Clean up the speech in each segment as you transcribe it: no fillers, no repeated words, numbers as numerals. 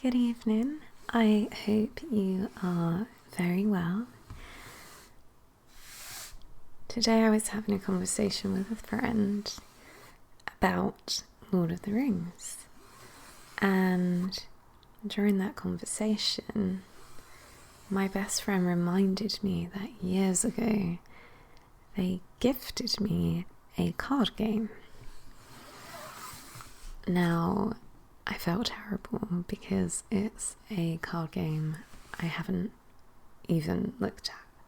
Good evening. I hope you are very well. Today I was having a conversation with a friend about Lord of the Rings, and during that conversation my best friend reminded me that years ago they gifted me a card game. Now, I felt terrible because it's a card game I haven't even looked at.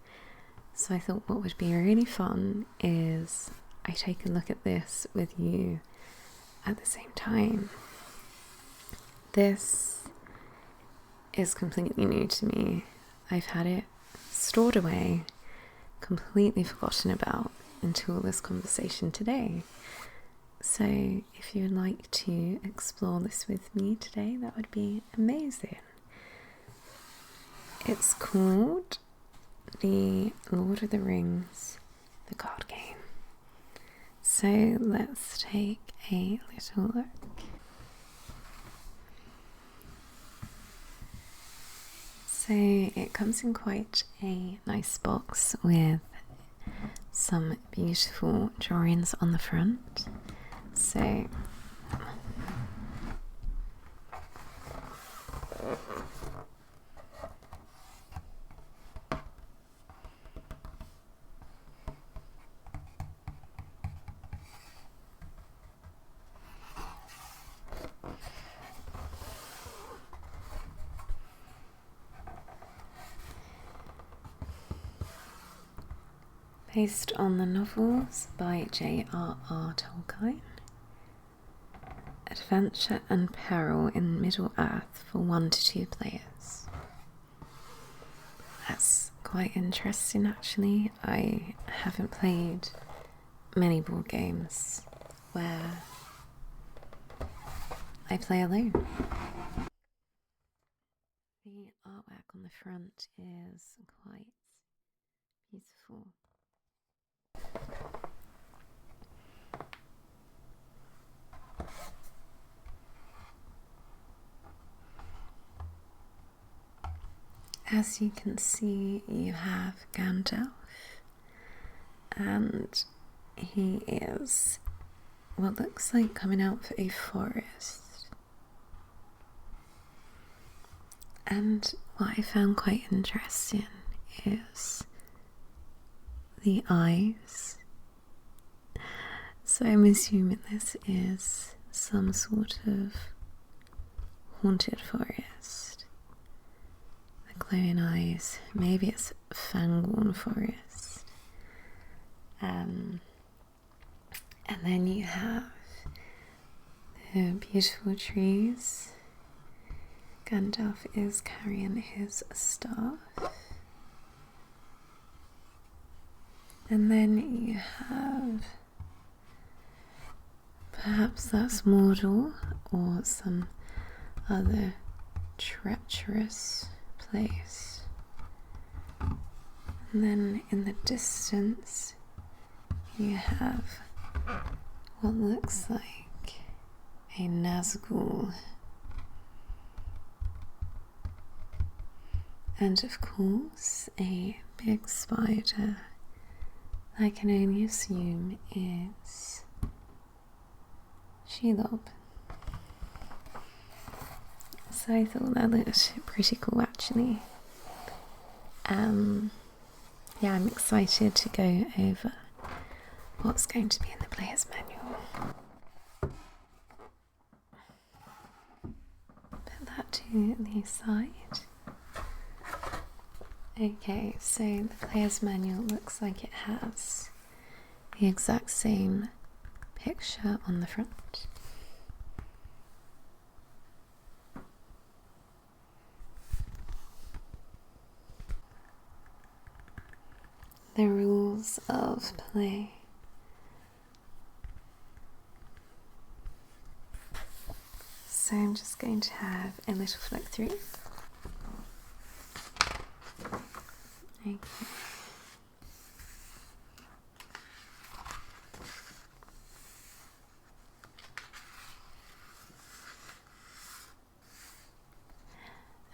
So I thought what would be really fun is I take a look at this with you at the same time. This is completely new to me. I've had it stored away, completely forgotten about until this conversation today. So if you would like to explore this with me today, that would be amazing. It's called the Lord of the Rings, the card game. So let's take a little look. So it comes in quite a nice box with some beautiful drawings on the front. So based on the novels by J.R.R. Tolkien, adventure and peril in Middle-earth for 1 to 2 players. That's quite interesting actually. I haven't played many board games where I play alone. The artwork on the front is quite beautiful. As you can see, you have Gandalf, and he is what looks like coming out of a forest. And what I found quite interesting is the eyes. So I'm assuming this is some sort of haunted forest. The glowing eyes, maybe it's Fangorn forest. And then you have the beautiful trees. Gandalf is carrying his staff. And then you have, perhaps that's Mordor or some other treacherous place. And then in the distance you have what looks like a Nazgul. And of course a big spider I can only assume is Shelob. So I thought that looked pretty cool actually. Yeah, I'm excited to go over what's going to be in the player's manual. Put that to the side. Okay, so the player's manual looks like it has the exact same picture on the front. The rules of play. So I'm just going to have a little flick through. Okay.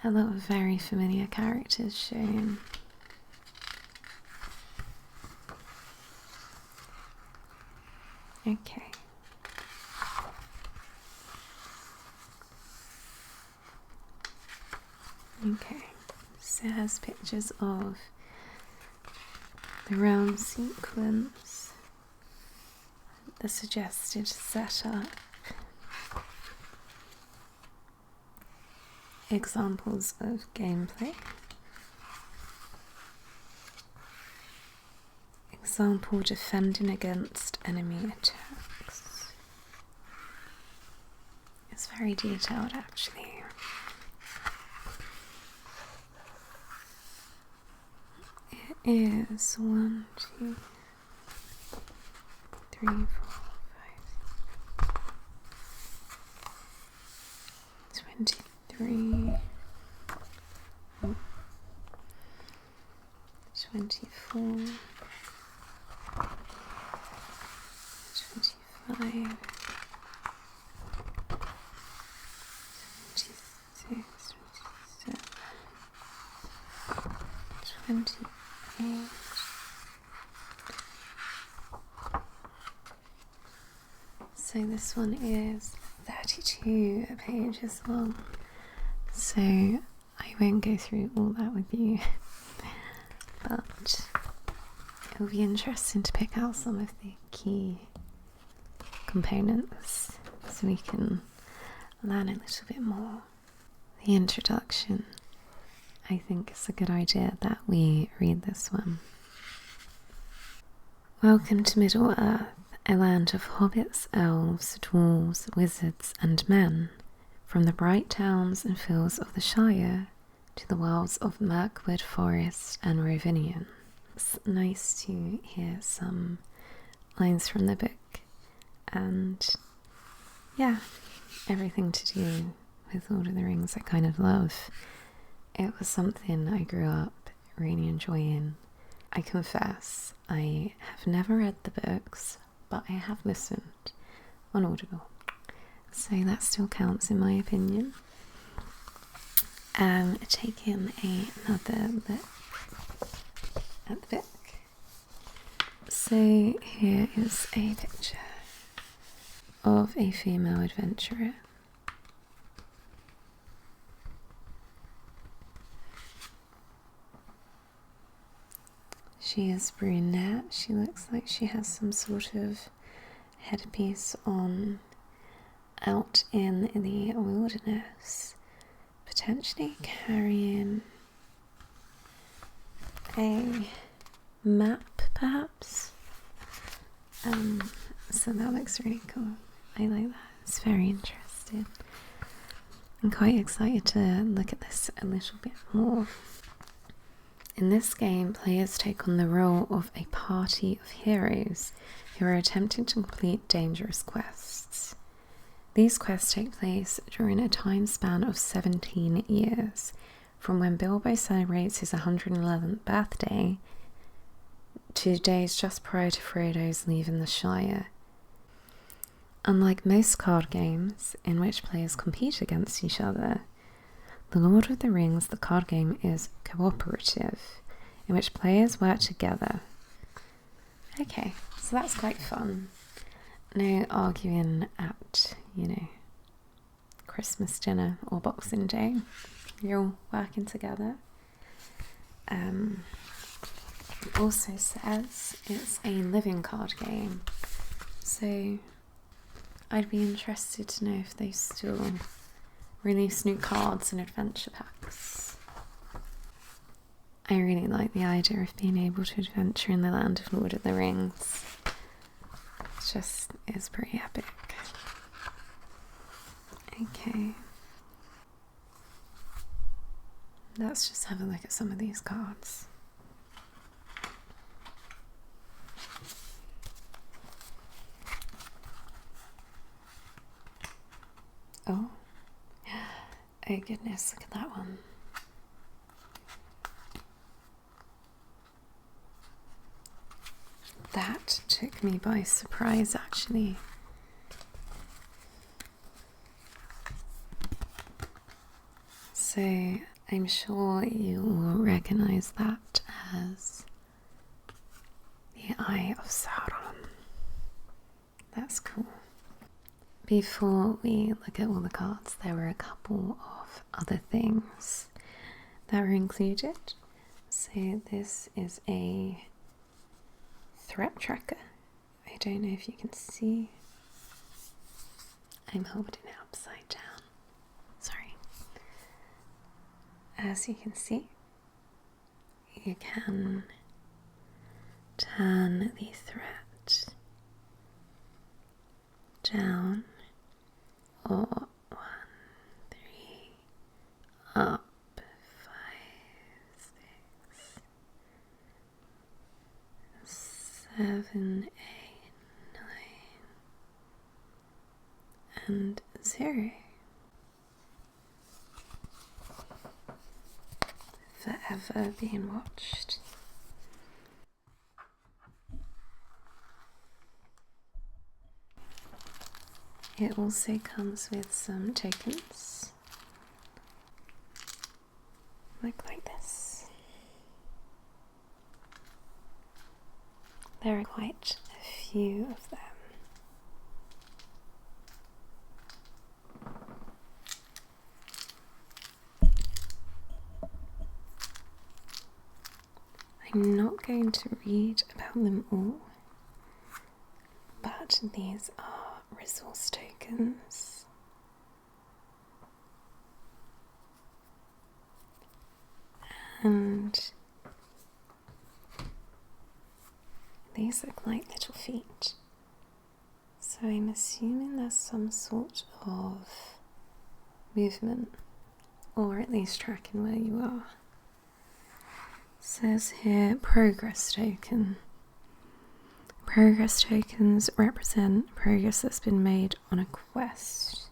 A lot of very familiar characters shown. Okay. Okay, so it has pictures of the realm sequence, the suggested setup, examples of gameplay, example defending against enemy attacks. It's very detailed actually. It is 1, 2, 3, 4, 5, 23, 24, 25, 26, 27, 28. So this one is 32 pages long, so I won't go through all that with you, but it'll be interesting to pick out some of the key components so we can learn a little bit more. The introduction, I think it's a good idea that we read this one. Welcome to Middle-earth, a land of hobbits, elves, dwarves, wizards, and men, from the bright towns and fields of the Shire to the wilds of Mirkwood Forest and Rovinion. It's nice to hear some lines from the book, and yeah, everything to do with Lord of the Rings I kind of love. It was something I grew up really enjoying. I confess, I have never read the books, but I have listened on Audible, so that still counts in my opinion. Taking another look at the book. So here is a picture of a female adventurer. She is brunette. She looks like she has some sort of headpiece on out in the wilderness, potentially carrying a map perhaps. So that looks really cool. I like that. It's very interesting. I'm quite excited to look at this a little bit more. In this game, players take on the role of a party of heroes who are attempting to complete dangerous quests. These quests take place during a time span of 17 years, from when Bilbo celebrates his 111th birthday to days just prior to Frodo's leaving the Shire. Unlike most card games, in which players compete against each other, The Lord of the Rings, the card game, is cooperative, in which players work together. Okay, so that's quite fun. No arguing at, Christmas dinner or Boxing Day. You're all working together. Also says it's a living card game, so I'd be interested to know if they still release new cards and adventure packs. I really like the idea of being able to adventure in the land of Lord of the Rings. It's pretty epic. Okay. Let's just have a look at some of these cards. Oh goodness, look at that one. That took me by surprise, actually. So I'm sure you will recognize that as the Eye of Sauron. That's cool. Before we look at all the cards, there were a couple of other things that were included. So this is a threat tracker. I don't know if you can see. I'm holding it upside down. Sorry. As you can see, you can turn the threat down or 1, 3, up, 5, 6, 7, 8, 9, and 0. Forever being watched. It also comes with some tokens. Look like this. There are quite a few of them. I'm not going to read about them all, but these are resource tokens. And these look like little feet. So I'm assuming there's some sort of movement, or at least tracking where you are. It says here progress token. Progress tokens represent progress that's been made on a quest.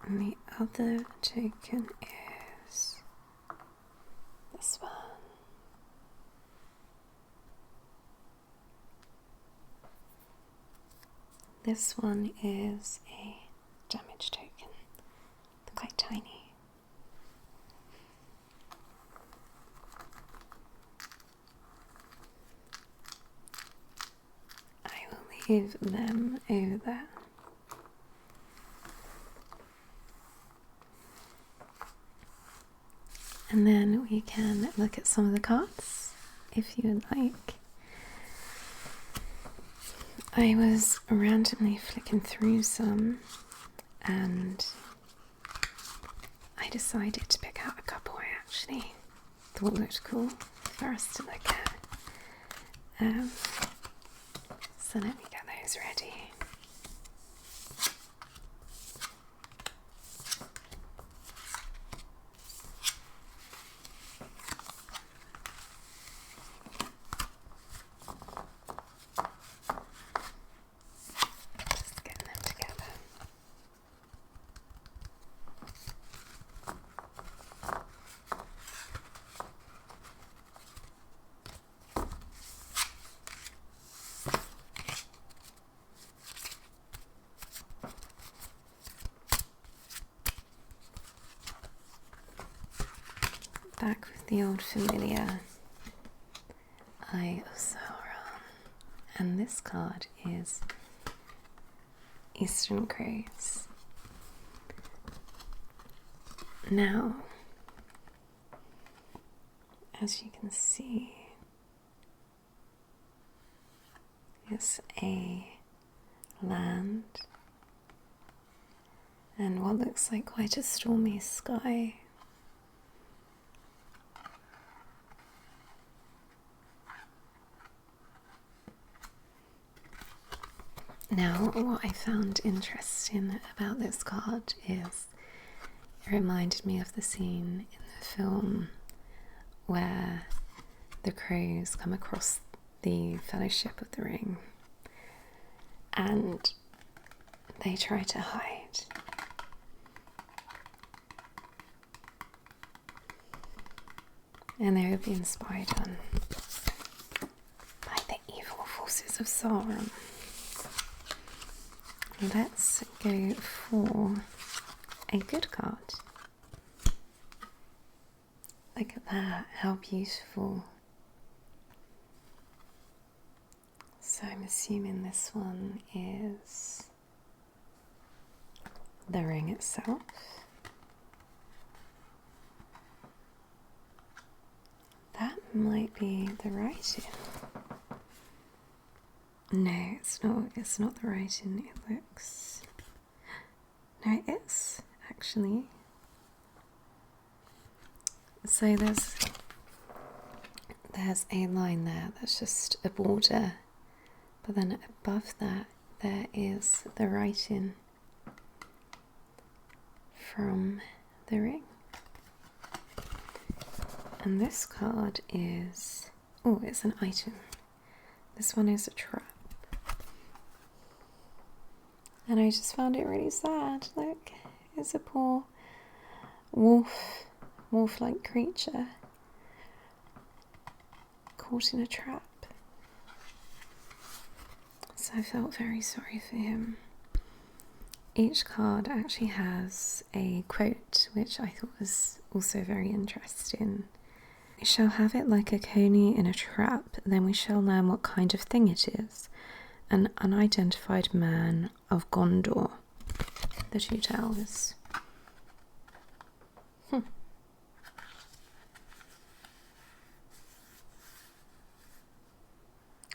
And the other token is this one. This one is a damage token. They're quite tiny. Leave them over there. And then we can look at some of the cards if you would like. I was randomly flicking through some and I decided to pick out a couple I actually thought looked cool for us to look at. So let me get those ready. Just getting them together. Back with the old familiar Eye of Sauron, and this card is Eastern Crows. Now, as you can see, it's a land and what looks like quite a stormy sky. Now, what I found interesting about this card is it reminded me of the scene in the film where the crows come across the Fellowship of the Ring and they try to hide. And they were being spied on by the evil forces of Sauron. Let's go for a good card. Look at that, how beautiful. So I'm assuming this one is the ring itself. That might be the writing. No, it's not. It's not the writing. It looks. No, it is actually. So there's a line there that's just a border, but then above that there is the writing from the ring. And this card is, oh, it's an item. This one is a trap. And I just found it really sad. Look, it's a poor wolf-like creature caught in a trap. So I felt very sorry for him. Each card actually has a quote, which I thought was also very interesting. We shall have it like a coney in a trap, then we shall learn what kind of thing it is. An unidentified man of Gondor. The Two Towers.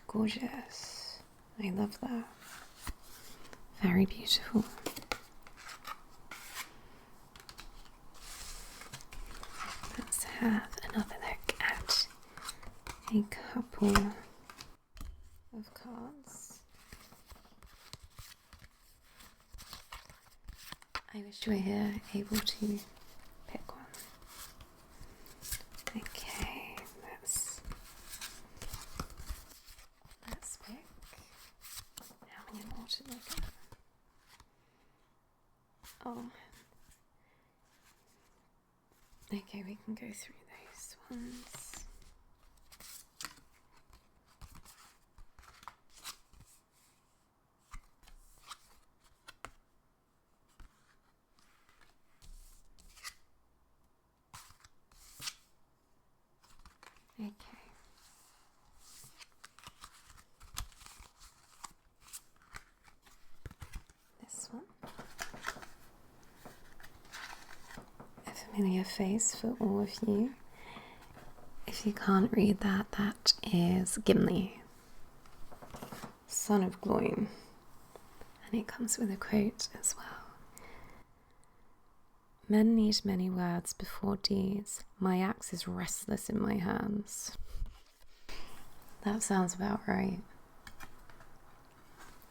Gorgeous. I love that. Very beautiful. Let's have another look at a couple of cards. I wish you were here able to pick one. Okay, let's pick. How many more to look at? Oh. Okay, we can go through those ones. Okay. This one. A familiar face for all of you. If you can't read that, that is Gimli, son of Gloin. And it comes with a quote as well. Men need many words before deeds. My axe is restless in my hands. That sounds about right.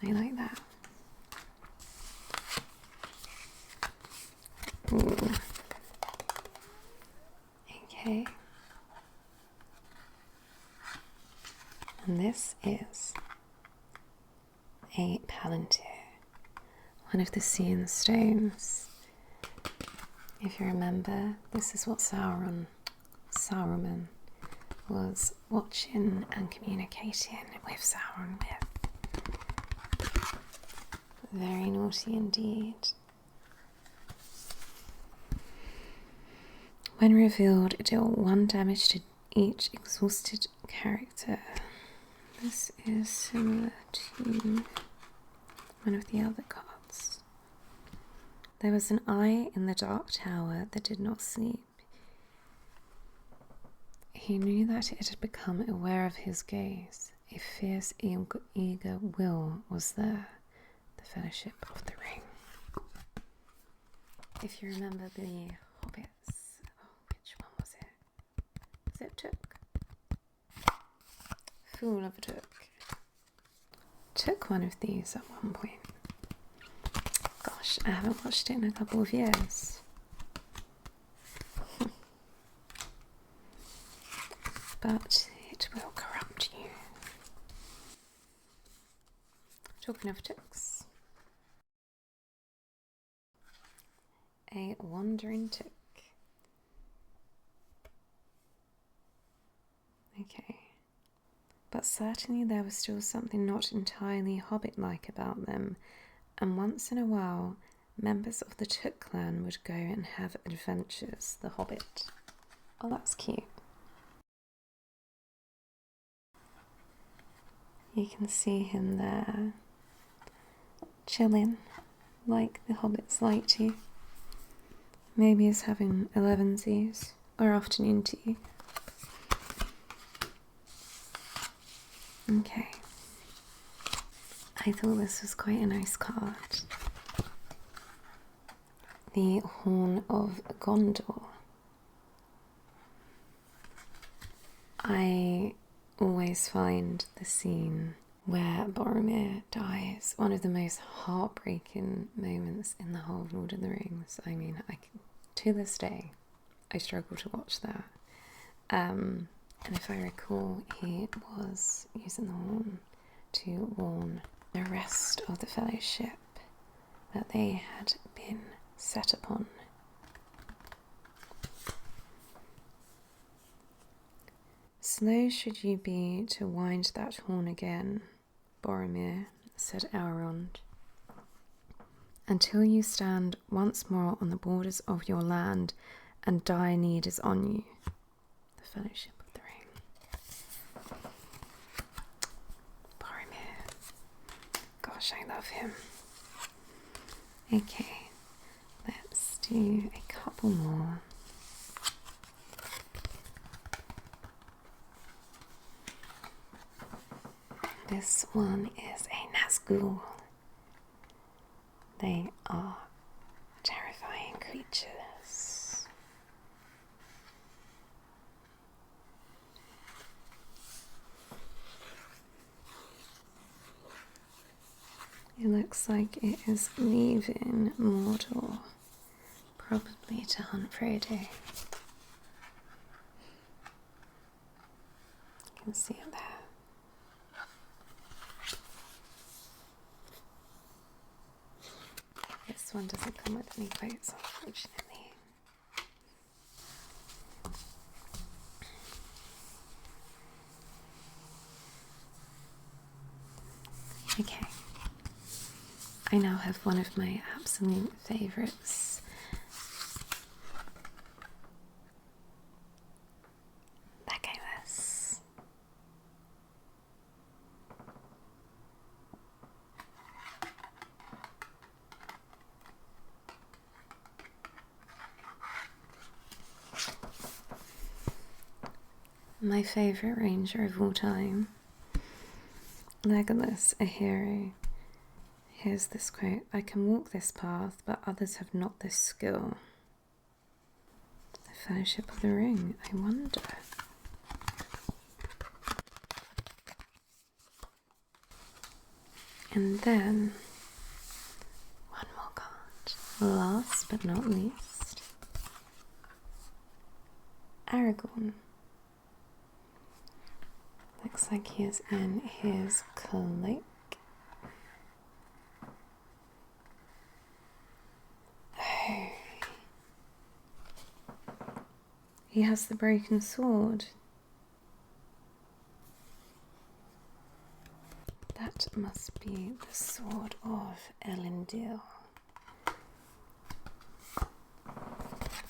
I like that. Ooh. Okay. And this is a palantir, one of the seeing stones. If you remember, this is what Saruman was watching and communicating with Sauron with. Very naughty indeed. When revealed, deal 1 damage to each exhausted character. This is similar to one of the other cards. There was an eye in the dark tower that did not sleep. He knew that it had become aware of his gaze. A fierce, eager will was there. The Fellowship of the Ring. If you remember the Hobbits, which one was it? Was it Took? Fool of a Took. Took one of these at one point. Gosh, I haven't watched it in a couple of years. But it will corrupt you. Talking of Tooks. A wandering Took. Okay. But certainly there was still something not entirely Hobbit-like about them, and once in a while, members of the Took clan would go and have adventures, the Hobbit. Oh, that's cute. You can see him there, chilling, like the hobbits like to. Maybe he's having 11sies or afternoon tea. Okay. I thought this was quite a nice card. The Horn of Gondor. I always find the scene where Boromir dies one of the most heartbreaking moments in the whole of Lord of the Rings. I mean, to this day, I struggle to watch that. And if I recall, he was using the horn to warn the rest of the Fellowship that they had been set upon. Slow should you be to wind that horn again, Boromir, said Elrond, until you stand once more on the borders of your land and dire need is on you. The Fellowship of the Ring. Boromir. Gosh, I love him. Okay, let's do a couple more. This one is a Nazgul. They are terrifying creatures. It looks like it is leaving Mordor, probably to hunt Frodo. You can see it there. This one doesn't come with any quotes, unfortunately. Okay. I now have one of my absolute favourites. Legolas. My favourite ranger of all time. Legolas, a hero. Here's this quote: I can walk this path, but others have not this skill. The Fellowship of the Ring, I wonder. And then, one more card. Last but not least, Aragorn. Looks like he is in his cloak. Oh. He has the broken sword. That must be the sword of Elendil.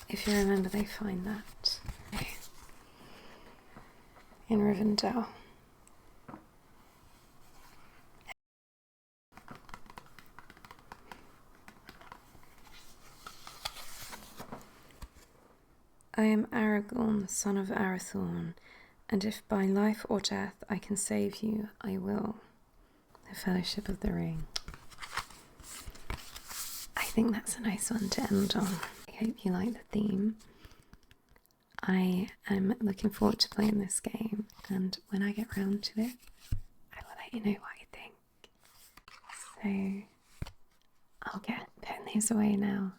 If you remember, they find that in Rivendell. I am Aragorn, the son of Arathorn, and if by life or death I can save you, I will. The Fellowship of the Ring. I think that's a nice one to end on. I hope you like the theme. I am looking forward to playing this game, and when I get round to it, I will let you know what I think. So I'll get putting these away now.